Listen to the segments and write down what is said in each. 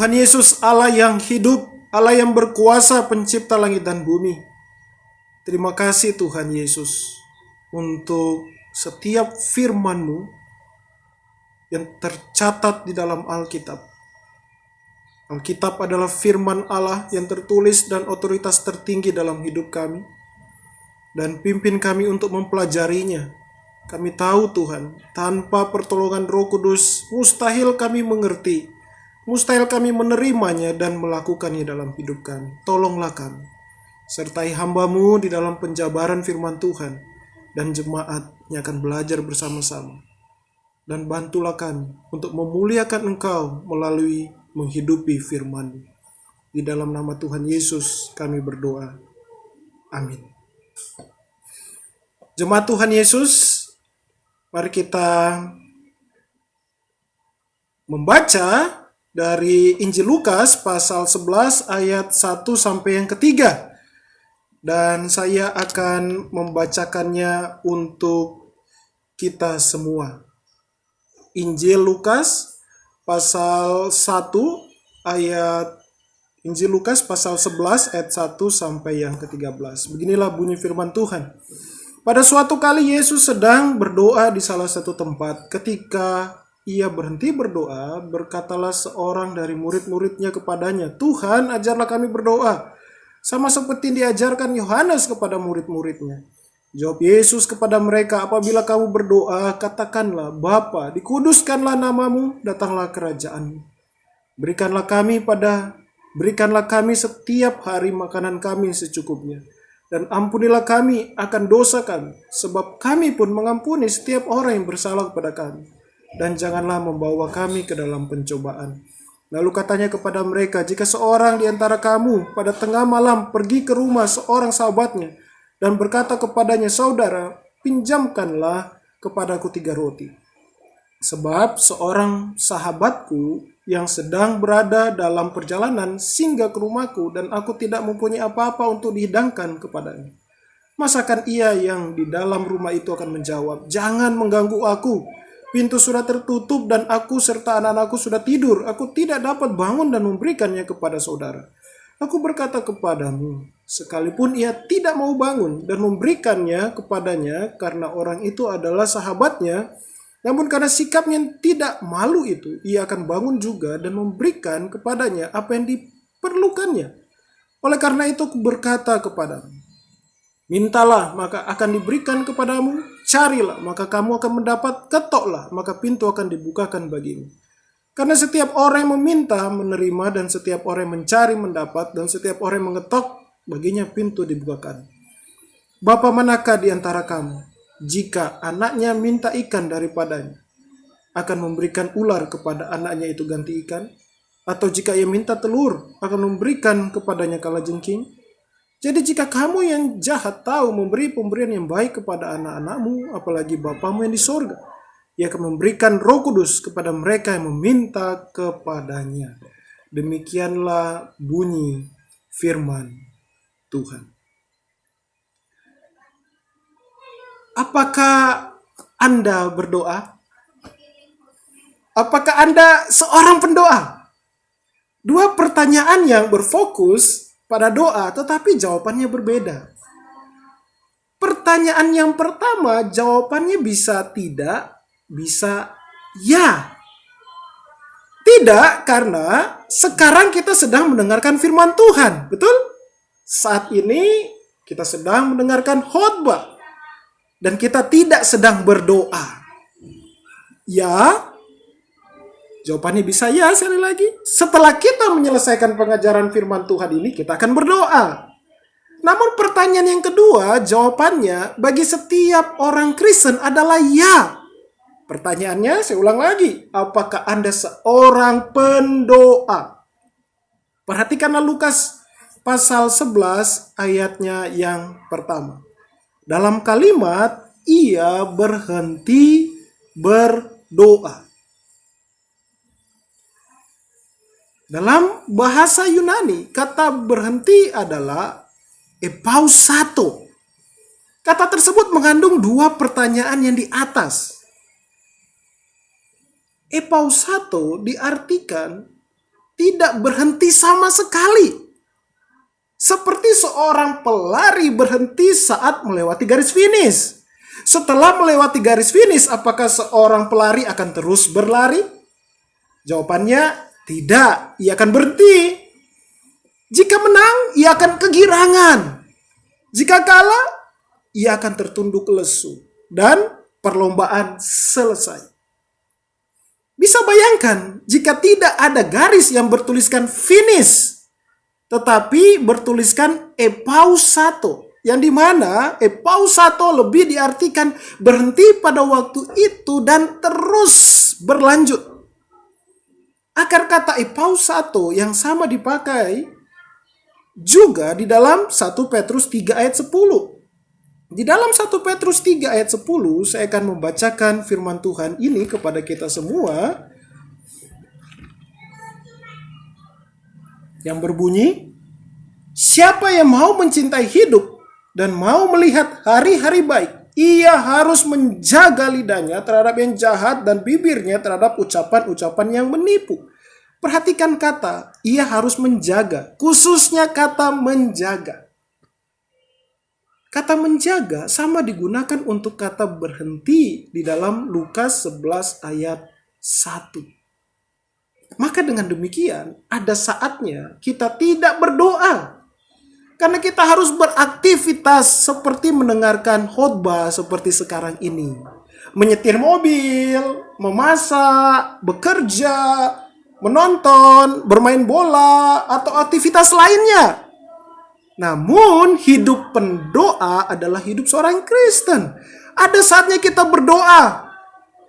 Tuhan Yesus, Allah yang hidup, Allah yang berkuasa pencipta langit dan bumi. Terima kasih Tuhan Yesus untuk setiap firman-Mu yang tercatat di dalam Alkitab. Alkitab adalah firman Allah yang tertulis dan otoritas tertinggi dalam hidup kami. Dan pimpin kami untuk mempelajarinya. Kami tahu Tuhan, tanpa pertolongan Roh Kudus, mustahil kami mengerti, mustahil kami menerimanya dan melakukannya dalam hidup kami. Tolonglah kami, sertai hamba-Mu di dalam penjabaran firman Tuhan, dan jemaat yang akan belajar bersama-sama. Dan bantulah kami untuk memuliakan Engkau melalui menghidupi firman-Mu. Di dalam nama Tuhan Yesus kami berdoa. Amin. Jemaat Tuhan Yesus, mari kita membaca dari Injil Lukas pasal 11 ayat 1 sampai yang ketiga. Dan saya akan membacakannya untuk kita semua. Injil Lukas pasal 1 ayat Injil Lukas pasal 11 ayat 1 sampai yang ke-13. Beginilah bunyi firman Tuhan. Pada suatu kali Yesus sedang berdoa di salah satu tempat. Ketika ia berhenti berdoa, berkatalah seorang dari murid-muridnya kepadanya, "Tuhan, ajarlah kami berdoa, sama seperti diajarkan Yohanes kepada murid-muridnya." Jawab Yesus kepada mereka, "Apabila kamu berdoa, katakanlah, Bapa, dikuduskanlah namamu, datanglah kerajaan-Mu. Berikanlah kami setiap hari makanan kami secukupnya. Dan ampunilah kami akan dosa kami, sebab kami pun mengampuni setiap orang yang bersalah kepada kami. Dan janganlah membawa kami ke dalam pencobaan." Lalu katanya kepada mereka, "Jika seorang di antara kamu pada tengah malam pergi ke rumah seorang sahabatnya, dan berkata kepadanya, 'Saudara, pinjamkanlah kepadaku 3 roti. Sebab seorang sahabatku yang sedang berada dalam perjalanan singgah ke rumahku dan aku tidak mempunyai apa-apa untuk dihidangkan kepadanya.' Masakan ia yang di dalam rumah itu akan menjawab, 'Jangan mengganggu aku. Pintu sudah tertutup dan aku serta anak-anakku sudah tidur. Aku tidak dapat bangun dan memberikannya kepada saudara.' Aku berkata kepadamu, sekalipun ia tidak mau bangun dan memberikannya kepadanya karena orang itu adalah sahabatnya, namun karena sikapnya yang tidak malu itu, ia akan bangun juga dan memberikan kepadanya apa yang diperlukannya. Oleh karena itu aku berkata kepadamu, mintalah maka akan diberikan kepadamu, carilah maka kamu akan mendapat, ketoklah maka pintu akan dibukakan bagimu. Karena setiap orang yang meminta menerima, dan setiap orang yang mencari mendapat, dan setiap orang yang mengetok baginya pintu dibukakan. Bapa manakah di antara kamu, jika anaknya minta ikan daripadanya, akan memberikan ular kepada anaknya itu ganti ikan? Atau jika ia minta telur, akan memberikan kepadanya kalajengking? Jadi jika kamu yang jahat tahu memberi pemberian yang baik kepada anak-anakmu, apalagi Bapamu yang di sorga, Ia akan memberikan Roh Kudus kepada mereka yang meminta kepadanya. Demikianlah bunyi firman Tuhan. Apakah Anda berdoa? Apakah Anda seorang pendoa? Dua pertanyaan yang berfokus pada doa, tetapi jawabannya berbeda. Pertanyaan yang pertama, jawabannya bisa tidak, bisa ya. Tidak, karena sekarang kita sedang mendengarkan firman Tuhan, betul? Saat ini kita sedang mendengarkan khotbah dan kita tidak sedang berdoa. Ya, jawabannya bisa ya sekali lagi. Setelah kita menyelesaikan pengajaran firman Tuhan ini, kita akan berdoa. Namun pertanyaan yang kedua, jawabannya bagi setiap orang Kristen adalah ya. Pertanyaannya, saya ulang lagi, apakah Anda seorang pendoa? Perhatikanlah Lukas pasal 11 ayatnya yang pertama. Dalam kalimat, ia berhenti berdoa. Dalam bahasa Yunani, kata berhenti adalah epausato. Kata tersebut mengandung dua pertanyaan yang di atas. Epausato diartikan tidak berhenti sama sekali. Seperti seorang pelari berhenti saat melewati garis finish. Setelah melewati garis finish, apakah seorang pelari akan terus berlari? Jawabannya tidak, ia akan berhenti. Jika menang, ia akan kegirangan. Jika kalah, ia akan tertunduk lesu. Dan perlombaan selesai. Bisa bayangkan jika tidak ada garis yang bertuliskan finish, tetapi bertuliskan epausato, yang dimana epausato lebih diartikan berhenti pada waktu itu dan terus berlanjut. Akar kata epausato yang sama dipakai juga di dalam 1 Petrus 3 ayat 10. Di dalam 1 Petrus 3 ayat 10, saya akan membacakan firman Tuhan ini kepada kita semua, yang berbunyi, siapa yang mau mencintai hidup dan mau melihat hari-hari baik, ia harus menjaga lidahnya terhadap yang jahat dan bibirnya terhadap ucapan-ucapan yang menipu. Perhatikan kata, ia harus menjaga, khususnya kata menjaga. Kata menjaga sama digunakan untuk kata berhenti di dalam Lukas 11 ayat 1. Maka dengan demikian, ada saatnya kita tidak berdoa. Karena kita harus beraktivitas seperti mendengarkan khotbah seperti sekarang ini. Menyetir mobil, memasak, bekerja, menonton, bermain bola, atau aktivitas lainnya. Namun hidup pendoa adalah hidup seorang Kristen. Ada saatnya kita berdoa.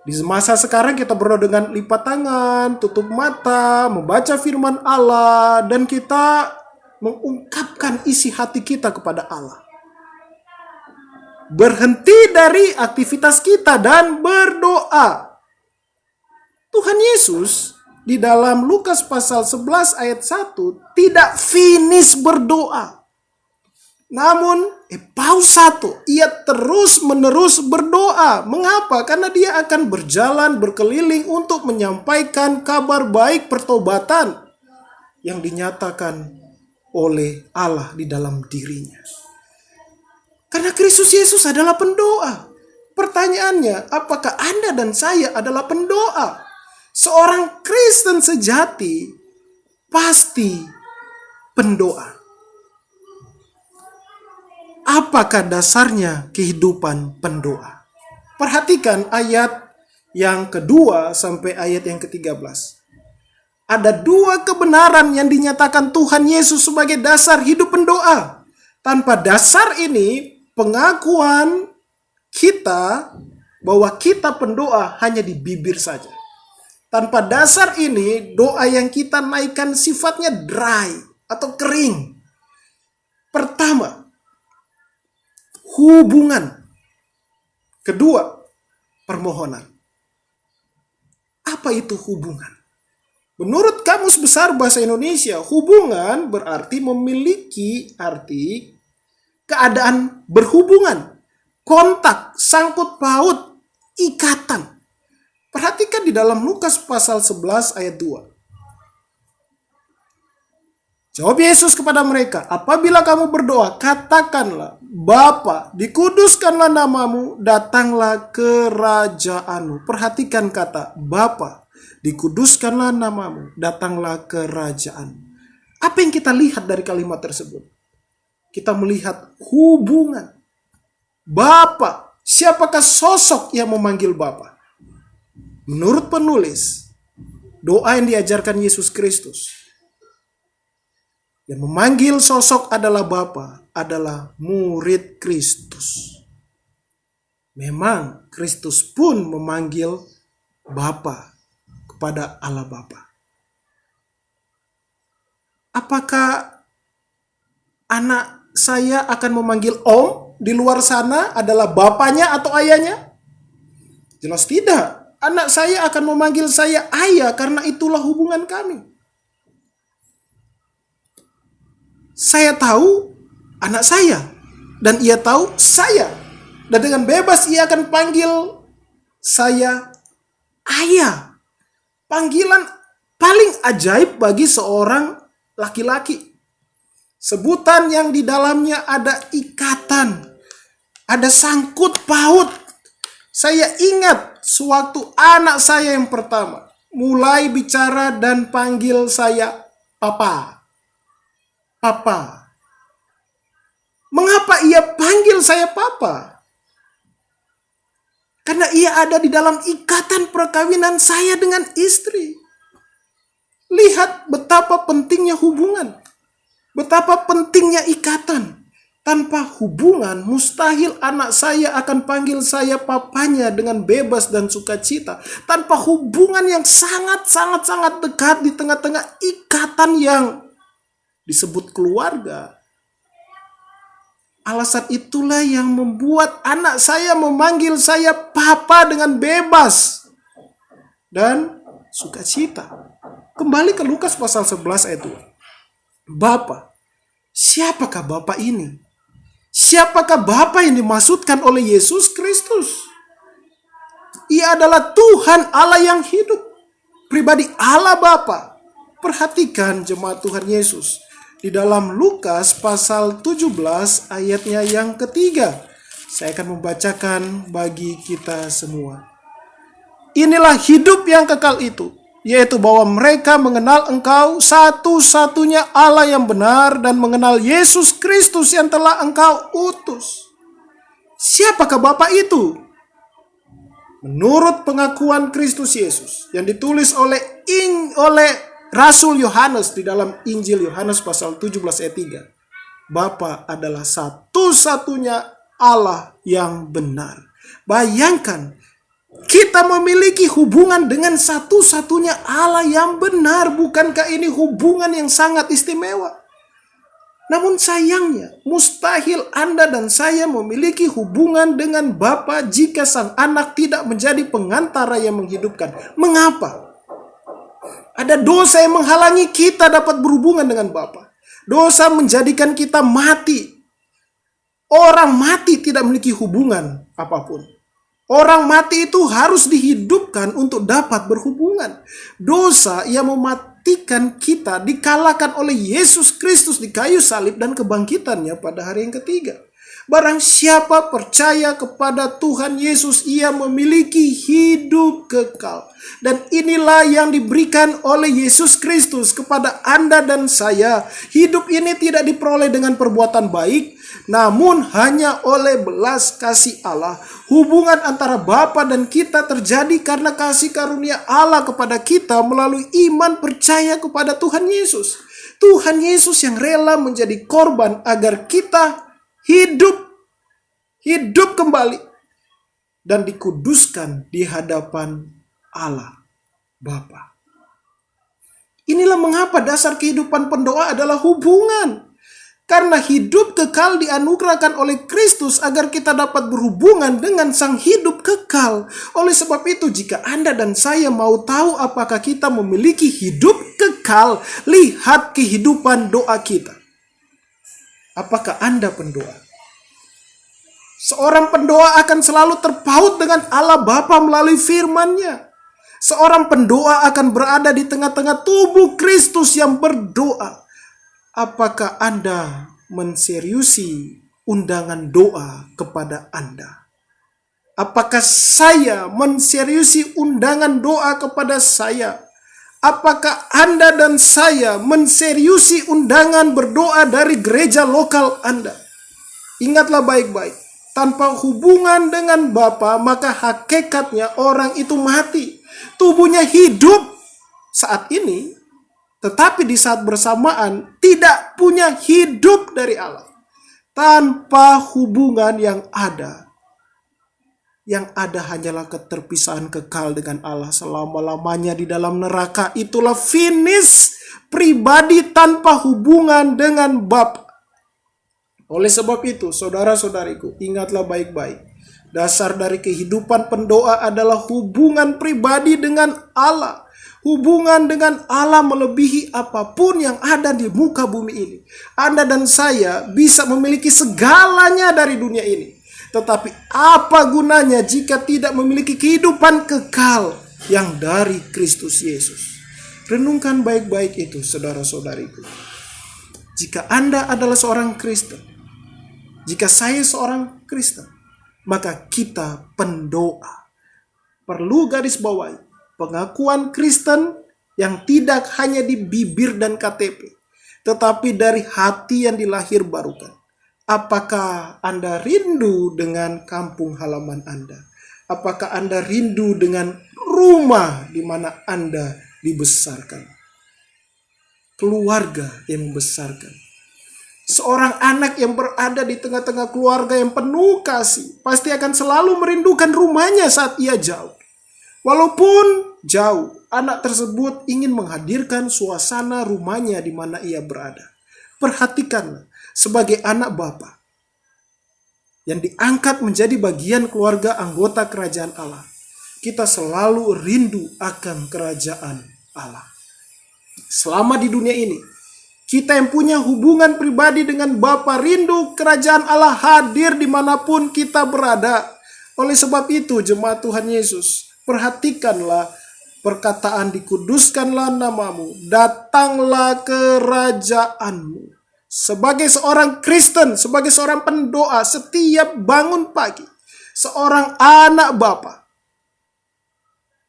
Di masa sekarang kita berdoa dengan lipat tangan, tutup mata, membaca firman Allah, dan kita mengungkapkan isi hati kita kepada Allah. Berhenti dari aktivitas kita dan berdoa. Tuhan Yesus di dalam Lukas pasal 11 ayat 1 tidak finish berdoa. Namun, epausato, ia terus-menerus berdoa. Mengapa? Karena dia akan berjalan berkeliling untuk menyampaikan kabar baik pertobatan yang dinyatakan oleh Allah di dalam dirinya. Karena Kristus Yesus adalah pendoa. Pertanyaannya, apakah Anda dan saya adalah pendoa? Seorang Kristen sejati pasti pendoa. Apakah dasarnya kehidupan pendoa? Perhatikan ayat yang kedua sampai ayat yang ke-13. Ada dua kebenaran yang dinyatakan Tuhan Yesus sebagai dasar hidup pendoa. Tanpa dasar ini, pengakuan kita bahwa kita pendoa hanya di bibir saja. Tanpa dasar ini, doa yang kita naikkan sifatnya dry atau kering. Pertama, hubungan. Kedua, permohonan. Apa itu hubungan? Menurut Kamus Besar Bahasa Indonesia, hubungan berarti memiliki arti keadaan berhubungan, kontak, sangkut paut, ikatan. Perhatikan di dalam Lukas pasal 11 ayat 2. Jawab Yesus kepada mereka, apabila kamu berdoa, katakanlah, Bapa, dikuduskanlah namamu, datanglah kerajaanmu. Perhatikan kata, Bapa, dikuduskanlah namamu, datanglah kerajaanmu. Apa yang kita lihat dari kalimat tersebut? Kita melihat hubungan. Bapa, siapakah sosok yang memanggil Bapa? Menurut penulis, doa yang diajarkan Yesus Kristus, yang memanggil sosok adalah Bapa, adalah murid Kristus. Memang Kristus pun memanggil Bapa kepada Allah Bapa. Apakah anak saya akan memanggil Om di luar sana adalah bapaknya atau ayahnya? Jelas tidak. Anak saya akan memanggil saya ayah karena itulah hubungan kami. Saya tahu anak saya dan ia tahu saya. Dan dengan bebas ia akan panggil saya ayah. Panggilan paling ajaib bagi seorang laki-laki. Sebutan yang di dalamnya ada ikatan, ada sangkut paut. Saya ingat sewaktu anak saya yang pertama mulai bicara dan panggil saya papa. Papa. Mengapa ia panggil saya papa? Karena ia ada di dalam ikatan perkawinan saya dengan istri. Lihat betapa pentingnya hubungan. Betapa pentingnya ikatan. Tanpa hubungan, mustahil anak saya akan panggil saya papanya dengan bebas dan sukacita. Tanpa hubungan yang sangat dekat di tengah-tengah ikatan yang disebut keluarga. Alasan itulah yang membuat anak saya memanggil saya papa dengan bebas dan sukacita. Kembali ke Lukas pasal 11 ayat 2. Bapa, siapakah Bapa ini? Siapakah Bapa yang dimaksudkan oleh Yesus Kristus? Ia adalah Tuhan Allah yang hidup, pribadi Allah Bapa. Perhatikan jemaat Tuhan Yesus. Di dalam Lukas pasal 17 ayatnya yang ketiga. Saya akan membacakan bagi kita semua. Inilah hidup yang kekal itu, yaitu bahwa mereka mengenal Engkau satu-satunya Allah yang benar dan mengenal Yesus Kristus yang telah Engkau utus. Siapakah Bapa itu? Menurut pengakuan Kristus Yesus yang ditulis oleh Rasul Yohanes di dalam Injil Yohanes pasal 17 ayat 3. Bapa adalah satu-satunya Allah yang benar. Bayangkan, kita memiliki hubungan dengan satu-satunya Allah yang benar. Bukankah ini hubungan yang sangat istimewa? Namun sayangnya, mustahil Anda dan saya memiliki hubungan dengan Bapa jika sang anak tidak menjadi pengantara yang menghidupkan. Mengapa? Ada dosa yang menghalangi kita dapat berhubungan dengan Bapa. Dosa menjadikan kita mati. Orang mati tidak memiliki hubungan apapun. Orang mati itu harus dihidupkan untuk dapat berhubungan. Dosa yang mematikan kita dikalahkan oleh Yesus Kristus di kayu salib dan kebangkitannya pada hari yang ketiga. Barang siapa percaya kepada Tuhan Yesus, ia memiliki hidup kekal. Dan inilah yang diberikan oleh Yesus Kristus kepada Anda dan saya. Hidup ini tidak diperoleh dengan perbuatan baik, namun hanya oleh belas kasih Allah. Hubungan antara Bapa dan kita terjadi karena kasih karunia Allah kepada kita melalui iman percaya kepada Tuhan Yesus. Tuhan Yesus yang rela menjadi korban agar kita hidup kembali dan dikuduskan di hadapan Allah Bapa. Inilah mengapa dasar kehidupan pendoa adalah hubungan. Karena hidup kekal dianugerahkan oleh Kristus agar kita dapat berhubungan dengan sang hidup kekal. Oleh sebab itu, jika Anda dan saya mau tahu apakah kita memiliki hidup kekal, lihat kehidupan doa kita. Apakah Anda pendoa? Seorang pendoa akan selalu terpaut dengan Allah Bapa melalui firman-Nya. Seorang pendoa akan berada di tengah-tengah tubuh Kristus yang berdoa. Apakah Anda menseriusi undangan doa kepada Anda? Apakah saya menseriusi undangan doa kepada saya? Apakah Anda dan saya menseriusi undangan berdoa dari gereja lokal Anda? Ingatlah baik-baik. Tanpa hubungan dengan Bapa, maka hakikatnya orang itu mati. Tubuhnya hidup saat ini, tetapi di saat bersamaan tidak punya hidup dari Allah. Tanpa hubungan yang ada hanyalah keterpisahan kekal dengan Allah selama-lamanya di dalam neraka. Itulah finish pribadi tanpa hubungan dengan Bapa. Oleh sebab itu, saudara-saudariku, ingatlah baik-baik. Dasar dari kehidupan pendoa adalah hubungan pribadi dengan Allah. Hubungan dengan Allah melebihi apapun yang ada di muka bumi ini. Anda dan saya bisa memiliki segalanya dari dunia ini. Tetapi apa gunanya jika tidak memiliki kehidupan kekal yang dari Kristus Yesus? Renungkan baik-baik itu, saudara-saudariku. Jika Anda adalah seorang Kristen, jika saya seorang Kristen, maka kita pendoa. Perlu garis bawahi, pengakuan Kristen yang tidak hanya di bibir dan KTP, tetapi dari hati yang dilahir barukan. Apakah Anda rindu dengan kampung halaman Anda? Apakah Anda rindu dengan rumah di mana Anda dibesarkan? Keluarga yang membesarkan. Seorang anak yang berada di tengah-tengah keluarga yang penuh kasih pasti akan selalu merindukan rumahnya saat ia jauh. Walaupun jauh, anak tersebut ingin menghadirkan suasana rumahnya di mana ia berada. Perhatikanlah, sebagai anak Bapa yang diangkat menjadi bagian keluarga anggota kerajaan Allah, kita selalu rindu akan kerajaan Allah. Selama di dunia ini, kita yang punya hubungan pribadi dengan Bapa rindu kerajaan Allah hadir dimanapun kita berada. Oleh sebab itu, jemaat Tuhan Yesus, perhatikanlah perkataan dikuduskanlah namamu, datanglah kerajaanmu. Sebagai seorang Kristen, sebagai seorang pendoa, setiap bangun pagi, seorang anak Bapa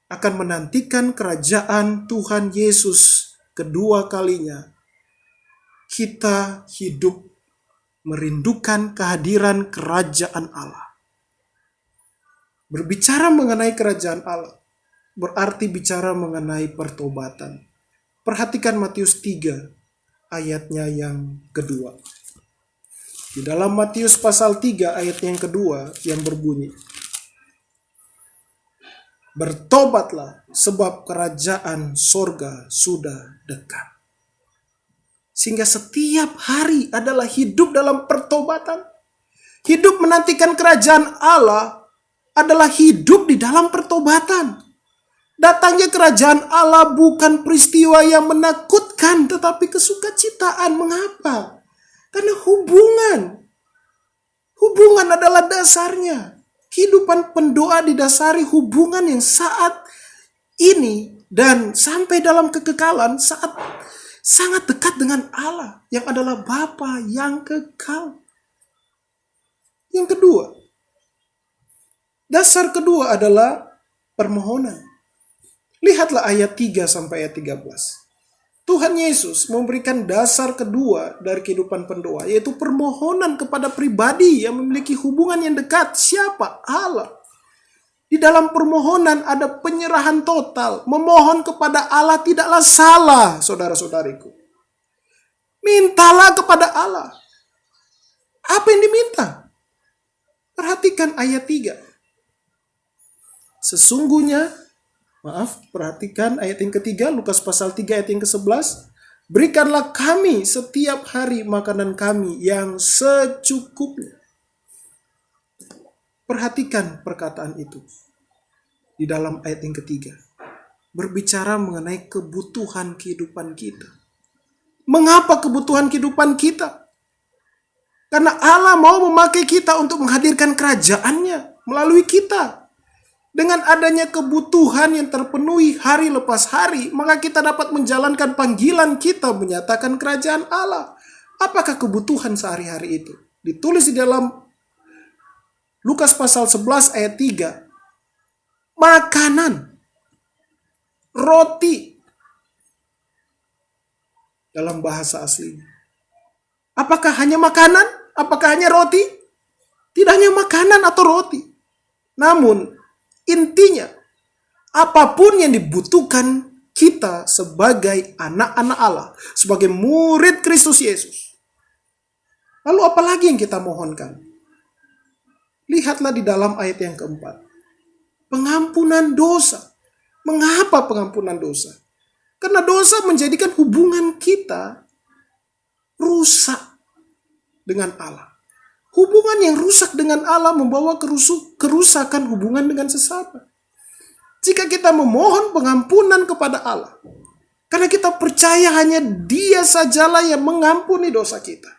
akan menantikan kerajaan Tuhan Yesus kedua kalinya. Kita hidup merindukan kehadiran kerajaan Allah. Berbicara mengenai kerajaan Allah berarti bicara mengenai pertobatan. Perhatikan Matius 3 ayatnya yang kedua. Di dalam Matius pasal 3 ayat yang kedua yang berbunyi, bertobatlah sebab kerajaan sorga sudah dekat. Sehingga setiap hari adalah hidup dalam pertobatan. Hidup menantikan kerajaan Allah adalah hidup di dalam pertobatan. Datangnya kerajaan Allah bukan peristiwa yang menakutkan, tetapi kesukacitaan. Mengapa? Karena hubungan adalah dasarnya. Kehidupan pendoa didasari hubungan yang saat ini dan sampai dalam kekekalan saat sangat dekat dengan Allah yang adalah Bapa yang kekal. Yang kedua, dasar kedua adalah permohonan. Lihatlah ayat 3 sampai ayat 13. Tuhan Yesus memberikan dasar kedua dari kehidupan pendoa, yaitu permohonan kepada pribadi yang memiliki hubungan yang dekat. Siapa? Allah. Di dalam permohonan ada penyerahan total. Memohon kepada Allah tidaklah salah, saudara-saudariku. Mintalah kepada Allah. Apa yang diminta? Perhatikan ayat 3. Perhatikan ayat yang ketiga, Lukas pasal 3 ayat yang ke-11. Berikanlah kami setiap hari makanan kami yang secukupnya. Perhatikan perkataan itu. Di dalam ayat yang ketiga. Berbicara mengenai kebutuhan kehidupan kita. Mengapa kebutuhan kehidupan kita? Karena Allah mau memakai kita untuk menghadirkan kerajaannya melalui kita. Dengan adanya kebutuhan yang terpenuhi hari lepas hari, maka kita dapat menjalankan panggilan kita menyatakan kerajaan Allah. Apakah kebutuhan sehari-hari itu? Ditulis di dalam Lukas pasal 11 ayat 3. Makanan, roti, dalam bahasa aslinya. Apakah hanya makanan? Apakah hanya roti? Tidak hanya makanan atau roti. Namun, intinya, apapun yang dibutuhkan kita sebagai anak-anak Allah, sebagai murid Kristus Yesus. Lalu apalagi yang kita mohonkan? Lihatlah di dalam ayat yang keempat. Pengampunan dosa. Mengapa pengampunan dosa? Karena dosa menjadikan hubungan kita rusak dengan Allah. Hubungan yang rusak dengan Allah membawa kerusakan hubungan dengan sesama. Jika kita memohon pengampunan kepada Allah, karena kita percaya hanya Dia sajalah yang mengampuni dosa kita.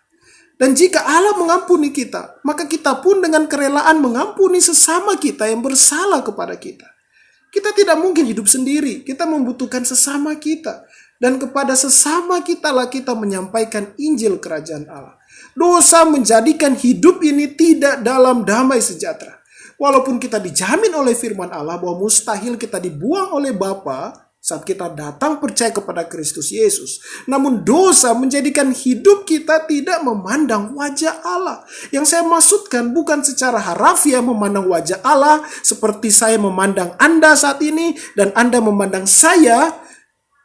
Dan jika Allah mengampuni kita, maka kita pun dengan kerelaan mengampuni sesama kita yang bersalah kepada kita. Kita tidak mungkin hidup sendiri. Kita membutuhkan sesama kita. Dan kepada sesama kita lah kita menyampaikan Injil Kerajaan Allah. Dosa menjadikan hidup ini tidak dalam damai sejahtera. Walaupun kita dijamin oleh firman Allah bahwa mustahil kita dibuang oleh Bapa saat kita datang percaya kepada Kristus Yesus. Namun dosa menjadikan hidup kita tidak memandang wajah Allah. Yang saya maksudkan bukan secara harafiah memandang wajah Allah seperti saya memandang Anda saat ini dan Anda memandang saya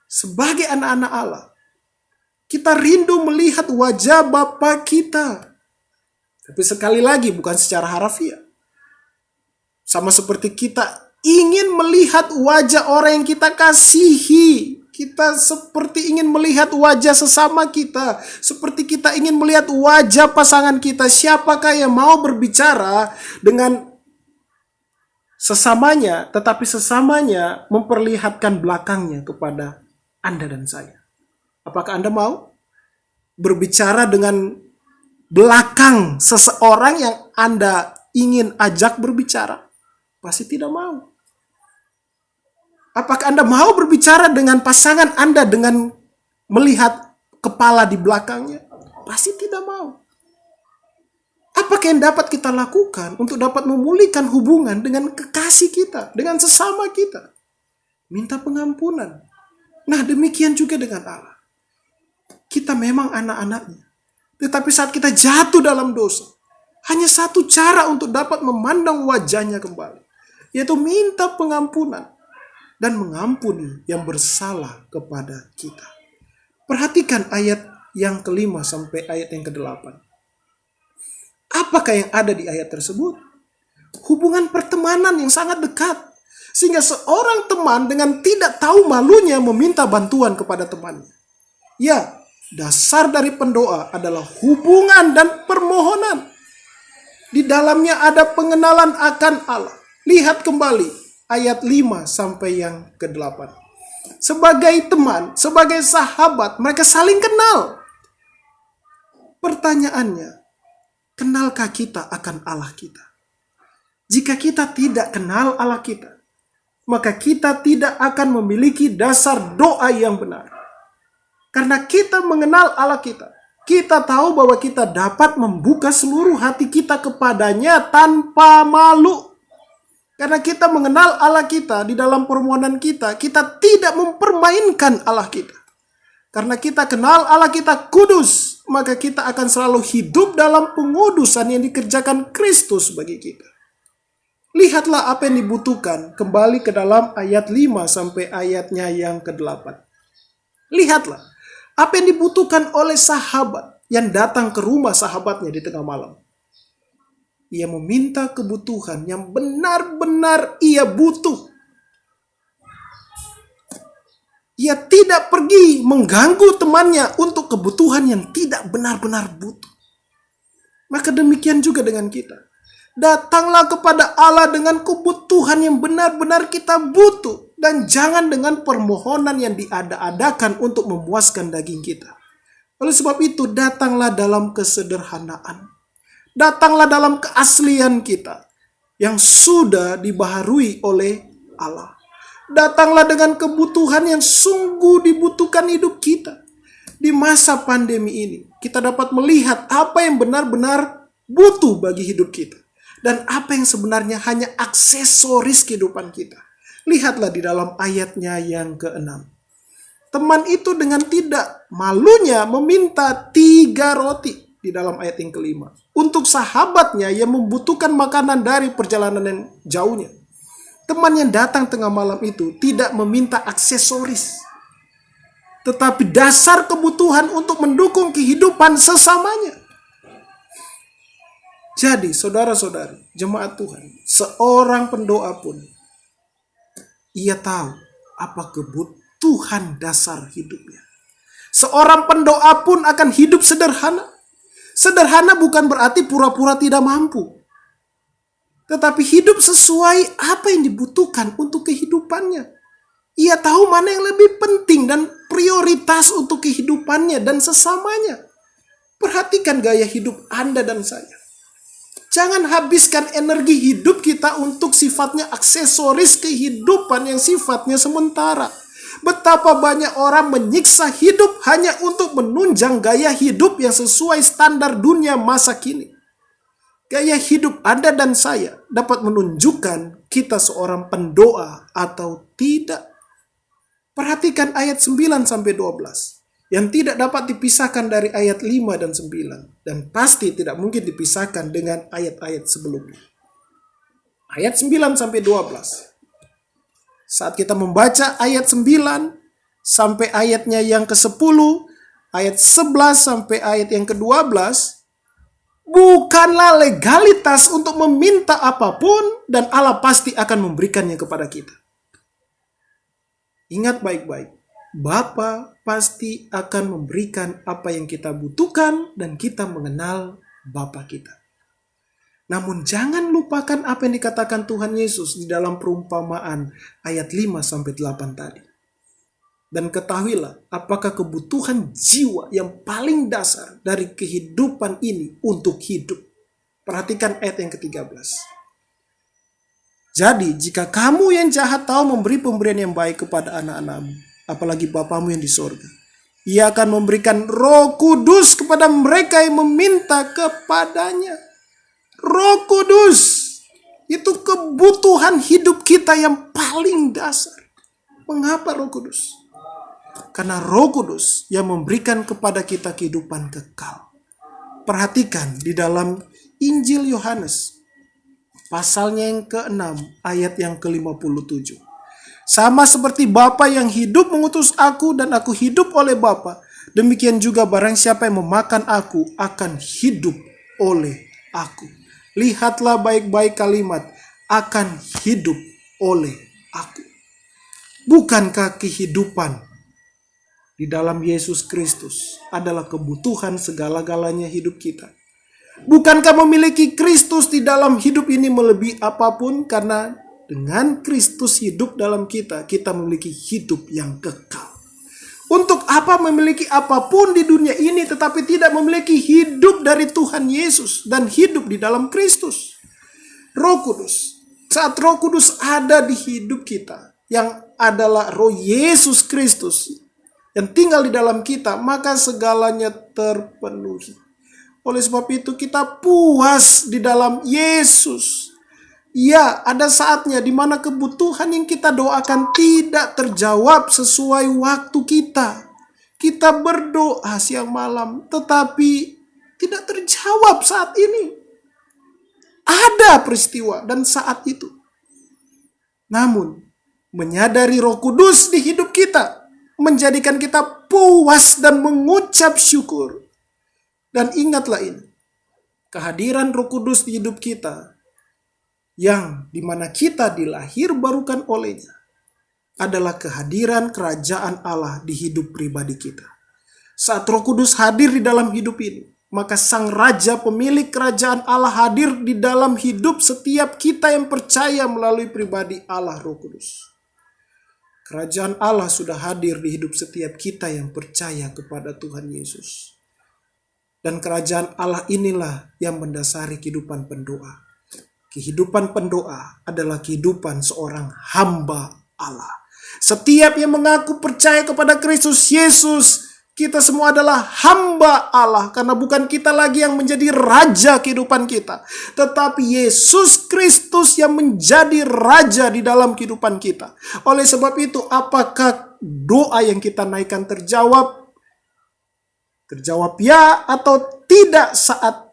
sebagai anak-anak Allah. Kita rindu melihat wajah Bapa kita. Tapi sekali lagi bukan secara harafiah. Sama seperti kita ingin melihat wajah orang yang kita kasihi. Kita seperti ingin melihat wajah sesama kita. Seperti kita ingin melihat wajah pasangan kita. Siapakah yang mau berbicara dengan sesamanya, tetapi sesamanya memperlihatkan belakangnya kepada Anda dan saya. Apakah Anda mau berbicara dengan belakang seseorang yang Anda ingin ajak berbicara? Pasti tidak mau. Apakah Anda mau berbicara dengan pasangan Anda dengan melihat kepala di belakangnya? Pasti tidak mau. Apakah yang dapat kita lakukan untuk dapat memulihkan hubungan dengan kekasih kita, dengan sesama kita? Minta pengampunan. Nah, demikian juga dengan Allah. Kita memang anak-anaknya. Tetapi saat kita jatuh dalam dosa, hanya satu cara untuk dapat memandang wajahnya kembali, yaitu minta pengampunan dan mengampuni yang bersalah kepada kita. Perhatikan ayat yang ke-5 sampai ayat yang ke-8. Apakah yang ada di ayat tersebut? Hubungan pertemanan yang sangat dekat. Sehingga seorang teman dengan tidak tahu malunya meminta bantuan kepada temannya. Ya, dasar dari pendoa adalah hubungan dan permohonan. Di dalamnya ada pengenalan akan Allah. Lihat kembali ayat 5 sampai yang ke-8. Sebagai teman, sebagai sahabat, mereka saling kenal. Pertanyaannya, kenalkah kita akan Allah kita? Jika kita tidak kenal Allah kita, maka kita tidak akan memiliki dasar doa yang benar. Karena kita mengenal Allah kita, kita tahu bahwa kita dapat membuka seluruh hati kita kepadanya tanpa malu. Karena kita mengenal Allah kita, di dalam permohonan kita, kita tidak mempermainkan Allah kita. Karena kita kenal Allah kita kudus, maka kita akan selalu hidup dalam pengudusan yang dikerjakan Kristus bagi kita. Lihatlah apa yang dibutuhkan kembali ke dalam ayat 5 sampai ayatnya yang ke-8. Lihatlah apa yang dibutuhkan oleh sahabat yang datang ke rumah sahabatnya di tengah malam. Ia meminta kebutuhan yang benar-benar ia butuh. Ia tidak pergi mengganggu temannya untuk kebutuhan yang tidak benar-benar butuh. Maka demikian juga dengan kita. Datanglah kepada Allah dengan kebutuhan yang benar-benar kita butuh. Dan jangan dengan permohonan yang diada-adakan untuk memuaskan daging kita. Oleh sebab itu, datanglah dalam kesederhanaan. Datanglah dalam keaslian kita yang sudah dibaharui oleh Allah. Datanglah dengan kebutuhan yang sungguh dibutuhkan hidup kita. Di masa pandemi ini, kita dapat melihat apa yang benar-benar butuh bagi hidup kita. Dan apa yang sebenarnya hanya aksesoris kehidupan kita. Lihatlah di dalam ayatnya yang ke-6. Teman itu dengan tidak malunya meminta 3 roti. Di dalam ayat yang ke-5. Untuk sahabatnya yang membutuhkan makanan dari perjalanan yang jauhnya. Teman yang datang tengah malam itu tidak meminta aksesoris. Tetapi dasar kebutuhan untuk mendukung kehidupan sesamanya. Jadi saudara-saudari, jemaat Tuhan, seorang pendoa pun, ia tahu apa kebutuhan dasar hidupnya. Seorang pendoa pun akan hidup sederhana. Sederhana bukan berarti pura-pura tidak mampu. Tetapi hidup sesuai apa yang dibutuhkan untuk kehidupannya. Ia tahu mana yang lebih penting dan prioritas untuk kehidupannya dan sesamanya. Perhatikan gaya hidup Anda dan saya. Jangan habiskan energi hidup kita untuk sifatnya aksesoris kehidupan yang sifatnya sementara. Betapa banyak orang menyiksa hidup hanya untuk menunjang gaya hidup yang sesuai standar dunia masa kini. Gaya hidup Anda dan saya dapat menunjukkan kita seorang pendoa atau tidak. Perhatikan ayat 9-12 yang tidak dapat dipisahkan dari ayat 5 dan 9 dan pasti tidak mungkin dipisahkan dengan ayat-ayat sebelumnya. Ayat 9-12. Saat kita membaca ayat 9 sampai ayatnya yang ke-10, ayat 11 sampai ayat yang ke-12, bukanlah legalitas untuk meminta apapun dan Allah pasti akan memberikannya kepada kita. Ingat baik-baik, Bapa pasti akan memberikan apa yang kita butuhkan dan kita mengenal Bapa kita. Namun jangan lupakan apa yang dikatakan Tuhan Yesus di dalam perumpamaan ayat 5-8 tadi. Dan ketahuilah apakah kebutuhan jiwa yang paling dasar dari kehidupan ini untuk hidup. Perhatikan ayat yang ke-13. Jadi jika kamu yang jahat tahu memberi pemberian yang baik kepada anak-anakmu, apalagi Bapamu yang di sorga, Ia akan memberikan Roh Kudus kepada mereka yang meminta kepadanya. Roh Kudus itu kebutuhan hidup kita yang paling dasar. Mengapa Roh Kudus? Karena Roh Kudus yang memberikan kepada kita kehidupan kekal. Perhatikan di dalam Injil Yohanes, pasalnya yang ke-6, ayat yang ke-57. Sama seperti Bapa yang hidup mengutus aku dan aku hidup oleh Bapa, demikian juga barang siapa yang memakan aku akan hidup oleh aku. Lihatlah baik-baik kalimat, akan hidup oleh aku. Bukankah kehidupan di dalam Yesus Kristus adalah kebutuhan segala-galanya hidup kita? Bukankah memiliki Kristus di dalam hidup ini melebihi apapun? Karena dengan Kristus hidup dalam kita, kita memiliki hidup yang kekal. Untuk apa memiliki apapun di dunia ini tetapi tidak memiliki hidup dari Tuhan Yesus dan hidup di dalam Kristus? Roh Kudus. Saat Roh Kudus ada di hidup kita, yang adalah Roh Yesus Kristus yang tinggal di dalam kita, maka segalanya terpenuhi. Oleh sebab itu kita puas di dalam Yesus. Ya, ada saatnya di mana kebutuhan yang kita doakan tidak terjawab sesuai waktu kita. Kita berdoa siang malam, tetapi tidak terjawab saat ini. Ada peristiwa dan saat itu. Namun, menyadari Roh Kudus di hidup kita menjadikan kita puas dan mengucap syukur. Dan ingatlah ini, kehadiran Roh Kudus di hidup kita yang dimana kita dilahir barukan olehnya adalah kehadiran kerajaan Allah di hidup pribadi kita. Saat Roh Kudus hadir di dalam hidup ini, maka Sang Raja pemilik kerajaan Allah hadir di dalam hidup setiap kita yang percaya melalui pribadi Allah Roh Kudus. Kerajaan Allah sudah hadir di hidup setiap kita yang percaya kepada Tuhan Yesus. Dan kerajaan Allah inilah yang mendasari kehidupan pendoa. Kehidupan pendoa adalah kehidupan seorang hamba Allah. Setiap yang mengaku percaya kepada Kristus Yesus, kita semua adalah hamba Allah. Karena bukan kita lagi yang menjadi raja kehidupan kita, tetapi Yesus Kristus yang menjadi raja di dalam kehidupan kita. Oleh sebab itu, apakah doa yang kita naikkan terjawab? Terjawab ya atau tidak saat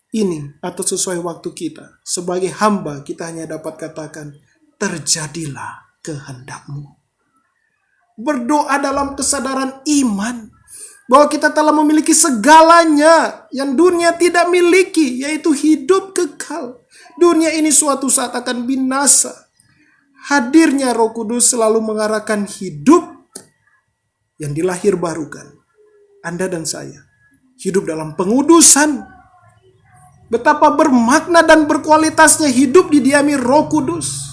ini atau sesuai waktu kita. Sebagai hamba kita hanya dapat katakan, terjadilah kehendak-Mu. Berdoa dalam kesadaran iman bahwa kita telah memiliki segalanya yang dunia tidak miliki, yaitu hidup kekal. Dunia ini suatu saat akan binasa. Hadirnya Roh Kudus selalu mengarahkan hidup yang dilahir barukan. Anda dan saya hidup dalam pengudusan. Betapa bermakna dan berkualitasnya hidup didiami Roh Kudus.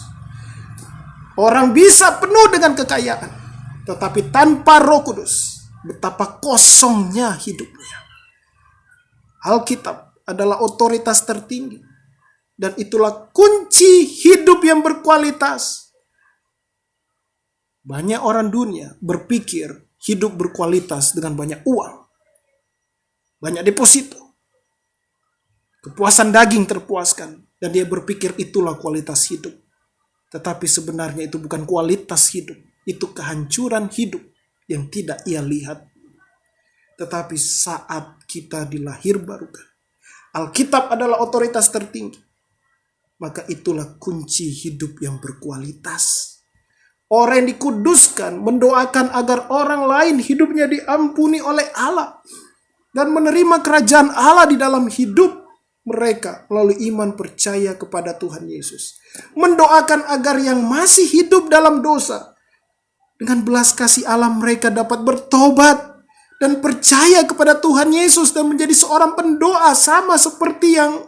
Orang bisa penuh dengan kekayaan, tetapi tanpa Roh Kudus, betapa kosongnya hidupnya. Alkitab adalah otoritas tertinggi. Dan itulah kunci hidup yang berkualitas. Banyak orang dunia berpikir hidup berkualitas dengan banyak uang, banyak deposito, kepuasan daging terpuaskan, dan dia berpikir itulah kualitas hidup. Tetapi sebenarnya itu bukan kualitas hidup, itu kehancuran hidup yang tidak ia lihat. Tetapi saat kita dilahirbarukan, Alkitab adalah otoritas tertinggi, maka itulah kunci hidup yang berkualitas. Orang yang dikuduskan mendoakan agar orang lain hidupnya diampuni oleh Allah dan menerima kerajaan Allah di dalam hidup mereka melalui iman percaya kepada Tuhan Yesus. Mendoakan agar yang masih hidup dalam dosa, dengan belas kasih Allah mereka dapat bertobat dan percaya kepada Tuhan Yesus dan menjadi seorang pendoa sama seperti yang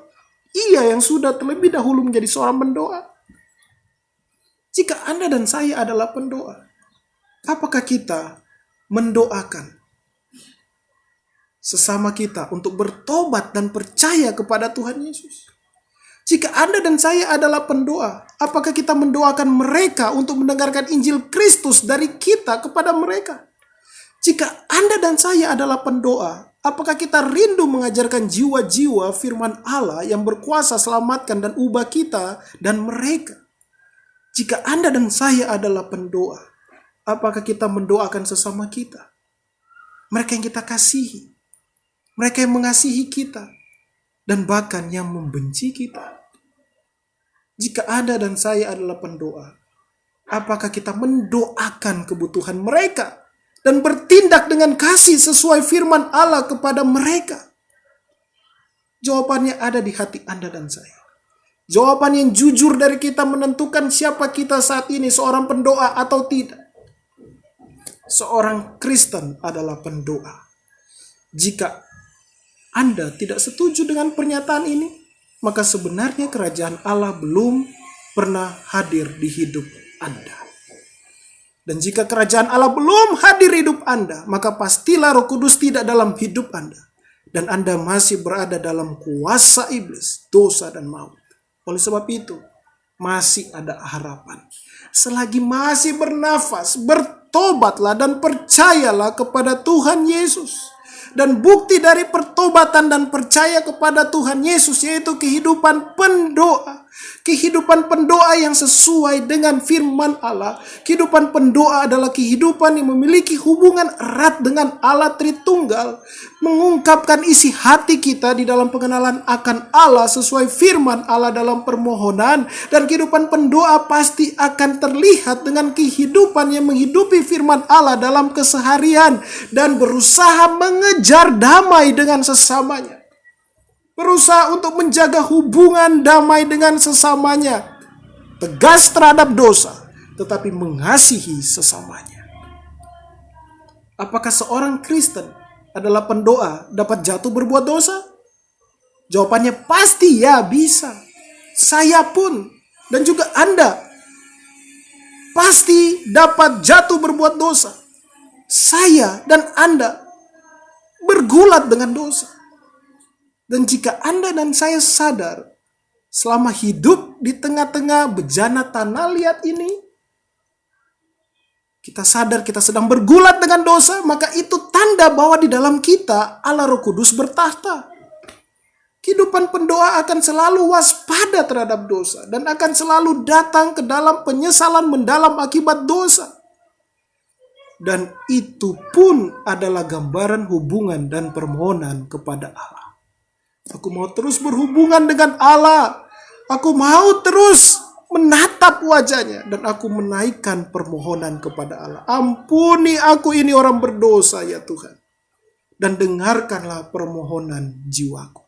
sudah terlebih dahulu menjadi seorang pendoa. Jika Anda dan saya adalah pendoa, apakah kita mendoakan sesama kita untuk bertobat dan percaya kepada Tuhan Yesus? Jika Anda dan saya adalah pendoa, apakah kita mendoakan mereka untuk mendengarkan Injil Kristus dari kita kepada mereka? Jika Anda dan saya adalah pendoa, apakah kita rindu mengajarkan jiwa-jiwa firman Allah yang berkuasa selamatkan dan ubah kita dan mereka? Jika Anda dan saya adalah pendoa, apakah kita mendoakan sesama kita? Mereka yang kita kasihi, mereka yang mengasihi kita, dan bahkan yang membenci kita. Jika Anda dan saya adalah pendoa, apakah kita mendoakan kebutuhan mereka dan bertindak dengan kasih sesuai firman Allah kepada mereka? Jawabannya ada di hati Anda dan saya. Jawaban yang jujur dari kita menentukan siapa kita saat ini, seorang pendoa atau tidak. Seorang Kristen adalah pendoa. Jika Anda tidak setuju dengan pernyataan ini, maka sebenarnya kerajaan Allah belum pernah hadir di hidup Anda. Dan jika kerajaan Allah belum hadir di hidup Anda, maka pastilah Roh Kudus tidak dalam hidup Anda. Dan Anda masih berada dalam kuasa iblis, dosa dan maut. Oleh sebab itu, masih ada harapan. Selagi masih bernafas, bertobatlah dan percayalah kepada Tuhan Yesus. Dan bukti dari pertobatan dan percaya kepada Tuhan Yesus yaitu kehidupan pendoa. Kehidupan pendoa yang sesuai dengan firman Allah. Kehidupan pendoa adalah kehidupan yang memiliki hubungan erat dengan Allah Tritunggal. Mengungkapkan isi hati kita di dalam pengenalan akan Allah sesuai firman Allah dalam permohonan. Dan kehidupan pendoa pasti akan terlihat dengan kehidupan yang menghidupi firman Allah dalam keseharian. Dan berusaha mengejar damai dengan sesamanya. Berusaha untuk menjaga hubungan damai dengan sesamanya. Tegas terhadap dosa, tetapi mengasihi sesamanya. Apakah seorang Kristen adalah pendoa dapat jatuh berbuat dosa? Jawabannya pasti ya, bisa. Saya pun dan juga Anda pasti dapat jatuh berbuat dosa. Saya dan Anda bergulat dengan dosa. Dan jika Anda dan saya sadar, selama hidup di tengah-tengah bejana tanah liat ini, kita sadar kita sedang bergulat dengan dosa, maka itu tanda bahwa di dalam kita Allah Roh Kudus bertahta. Kehidupan pendoa akan selalu waspada terhadap dosa dan akan selalu datang ke dalam penyesalan mendalam akibat dosa. Dan itu pun adalah gambaran hubungan dan permohonan kepada Allah. Aku mau terus berhubungan dengan Allah. Aku mau terus menatap wajahnya. Dan aku menaikkan permohonan kepada Allah. Ampuni aku ini orang berdosa ya Tuhan. Dan dengarkanlah permohonan jiwaku.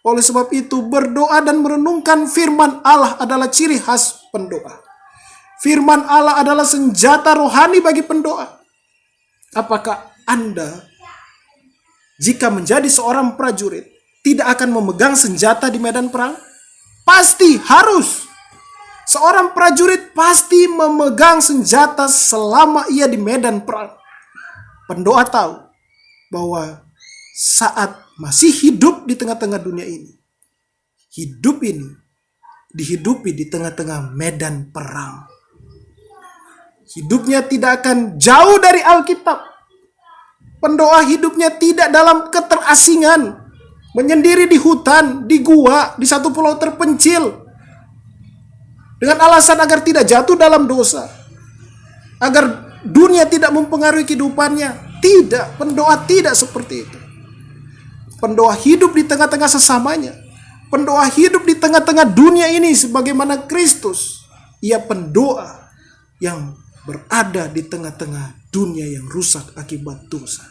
Oleh sebab itu berdoa dan merenungkan firman Allah adalah ciri khas pendoa. Firman Allah adalah senjata rohani bagi pendoa. Apakah Anda jika menjadi seorang prajurit tidak akan memegang senjata di medan perang? Pasti harus. Seorang prajurit pasti memegang senjata selama ia di medan perang. Pendoa tahu bahwa saat masih hidup di tengah-tengah dunia ini, hidup ini dihidupi di tengah-tengah medan perang. Hidupnya tidak akan jauh dari Alkitab. Pendoa hidupnya tidak dalam keterasingan, menyendiri di hutan, di gua, di satu pulau terpencil, dengan alasan agar tidak jatuh dalam dosa, agar dunia tidak mempengaruhi kehidupannya. Tidak, pendoa tidak seperti itu. Pendoa hidup di tengah-tengah sesamanya. Pendoa hidup di tengah-tengah dunia ini sebagaimana Kristus. Ia pendoa yang berada di tengah-tengah dunia yang rusak akibat dosa.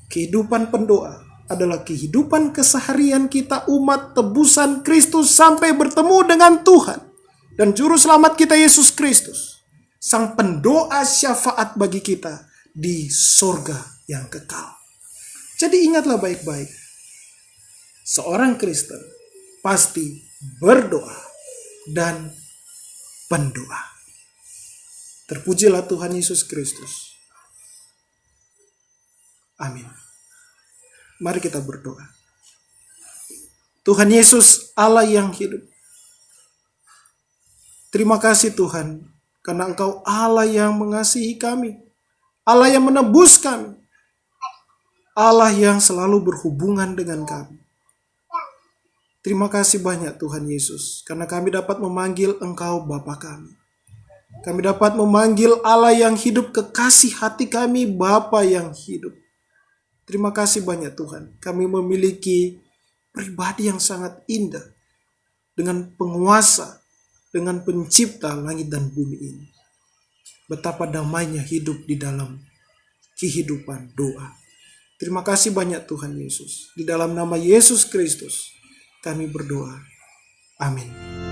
Kehidupan pendoa adalah kehidupan keseharian kita umat tebusan Kristus sampai bertemu dengan Tuhan dan Juru Selamat kita Yesus Kristus, Sang pendoa syafaat bagi kita di sorga yang kekal. Jadi ingatlah baik-baik, seorang Kristen pasti berdoa dan pendoa. Terpujilah Tuhan Yesus Kristus. Amin. Mari kita berdoa. Tuhan Yesus, Allah yang hidup. Terima kasih Tuhan, karena Engkau Allah yang mengasihi kami, Allah yang menebus kami, Allah yang selalu berhubungan dengan kami. Terima kasih banyak Tuhan Yesus, karena kami dapat memanggil Engkau Bapa kami. Kami dapat memanggil Allah yang hidup, kekasih hati kami, Bapa yang hidup. Terima kasih banyak Tuhan, kami memiliki pribadi yang sangat indah, dengan penguasa, dengan pencipta langit dan bumi ini. Betapa damainya hidup di dalam kehidupan doa. Terima kasih banyak Tuhan Yesus. Di dalam nama Yesus Kristus kami berdoa. Amin.